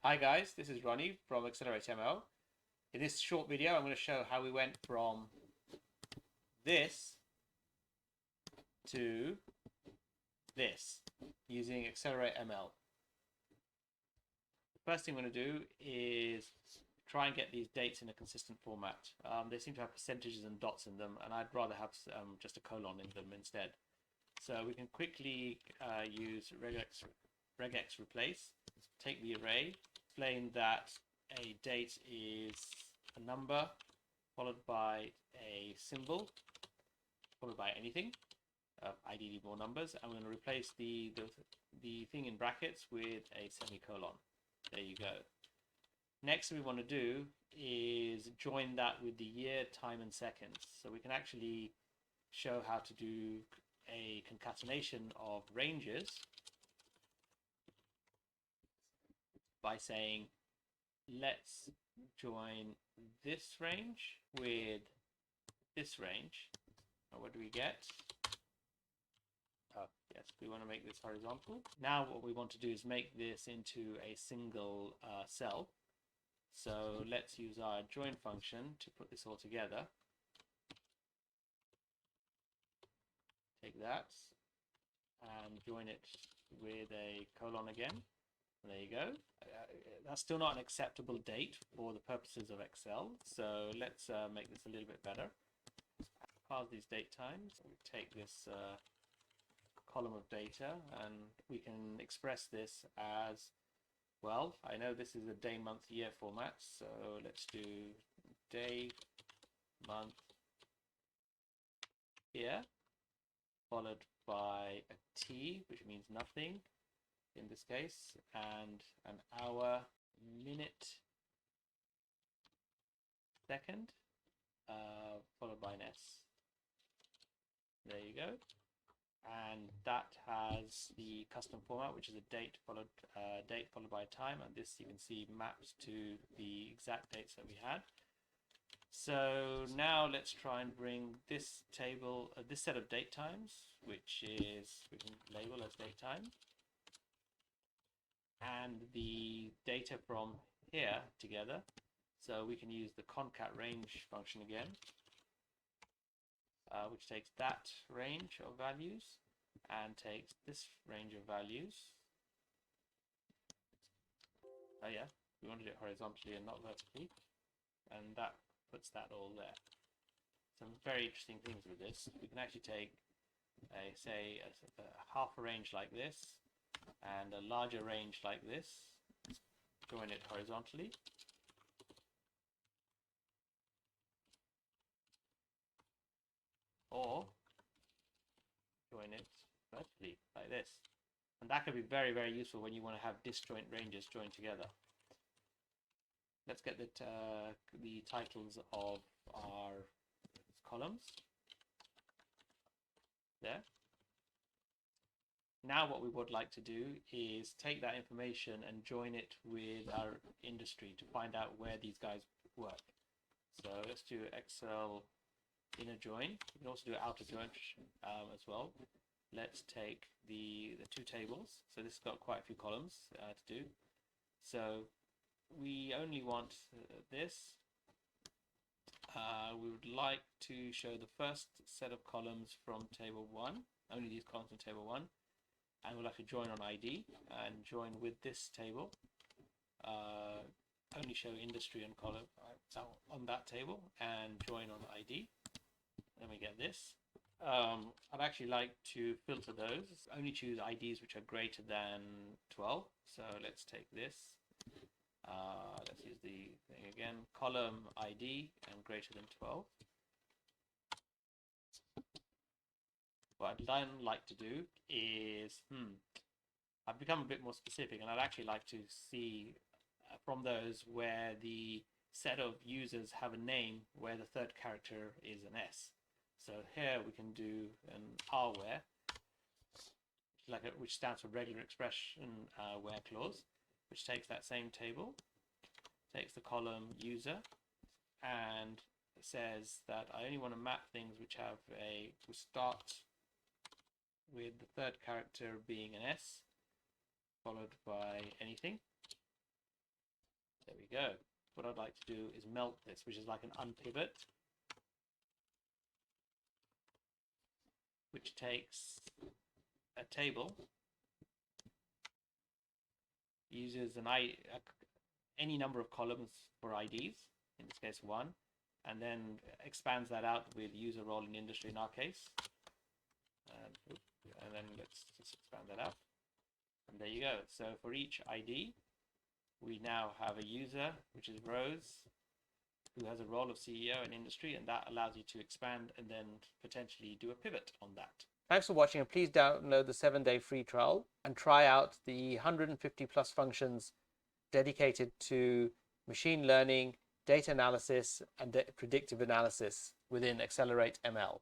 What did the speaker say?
Hi guys, this is Ronnie from Accelerate ML. In this short video, I'm going to show how we went from this to this using Accelerate ML. The first thing I'm going to do is try and get these dates in a consistent format. They seem to have percentages and dots in them, and I'd rather have just a colon in them instead. So we can quickly use regex replace, take the array, explain that a date is a number followed by a symbol followed by anything, ideally more numbers, and we're going to replace the thing in brackets with a semicolon. There you go. Next we want to do is join that with the year, time, and seconds. So we can actually show how to do a concatenation of ranges by saying let's join this range with this range. And what do we get? Oh, yes, we want to make this horizontal. Now what we want to do is make this into a single cell. So let's use our join function to put this all together. Take that and join it with a colon again. There you go. That's still not an acceptable date for the purposes of Excel. So let's make this a little bit better. Parse these date times. We take this column of data and we can express this as, well, I know this is a day, month, year format. So let's do day, month, year, followed by a T, which means nothing in this case, and an hour, minute, second, followed by an S. There you go. And that has the custom format, which is a date followed by a time, and this you can see maps to the exact dates that we had. So now let's try and bring this table, this set of date times, which is we can label as date time, and the data from here together. So we can use the concat range function again, which takes that range of values and takes this range of values. Oh yeah, we want to do it horizontally and not vertically, and that puts that all there. Some very interesting things with this. We can actually take say a half a range like this and a larger range like this, join it horizontally, or join it vertically like this. And that could be very, very useful when you want to have disjoint ranges joined together. Let's get the titles of our columns there. Now what we would like to do is take that information and join it with our industry to find out where these guys work. So let's do Excel inner join. You can also do outer join as well. Let's take the two tables. So this has got quite a few columns to do. So we only want this. We would like to show the first set of columns from table 1, only these columns from table 1, and we'll have to join on ID and join with this table. Only show industry and column on that table and join on ID. Then we get this. I'd actually like to filter those. Only choose IDs which are greater than 12. So let's take this. Let's use the thing again, column ID and greater than 12. What I'd then like to do is, I've become a bit more specific, and I'd actually like to see from those where the set of users have a name where the third character is an S. So here we can do an rwhere, which stands for regular expression where clause, which takes that same table, takes the column user, and says that I only want to map things which have which start with the third character being an S, followed by anything. go. What I'd like to do is melt this, which is like an unpivot, which takes a table, uses any number of columns for IDs, in this case 1, and then expands that out with user role in industry in our case. And then let's just expand that out. And there you go. So for each ID, we now have a user, which is Rose, who has a role of CEO in industry, and that allows you to expand and then potentially do a pivot on that. Thanks for watching, and please download the 7-day free trial and try out the 150 plus functions dedicated to machine learning, data analysis, and predictive analysis within Accelerate ML.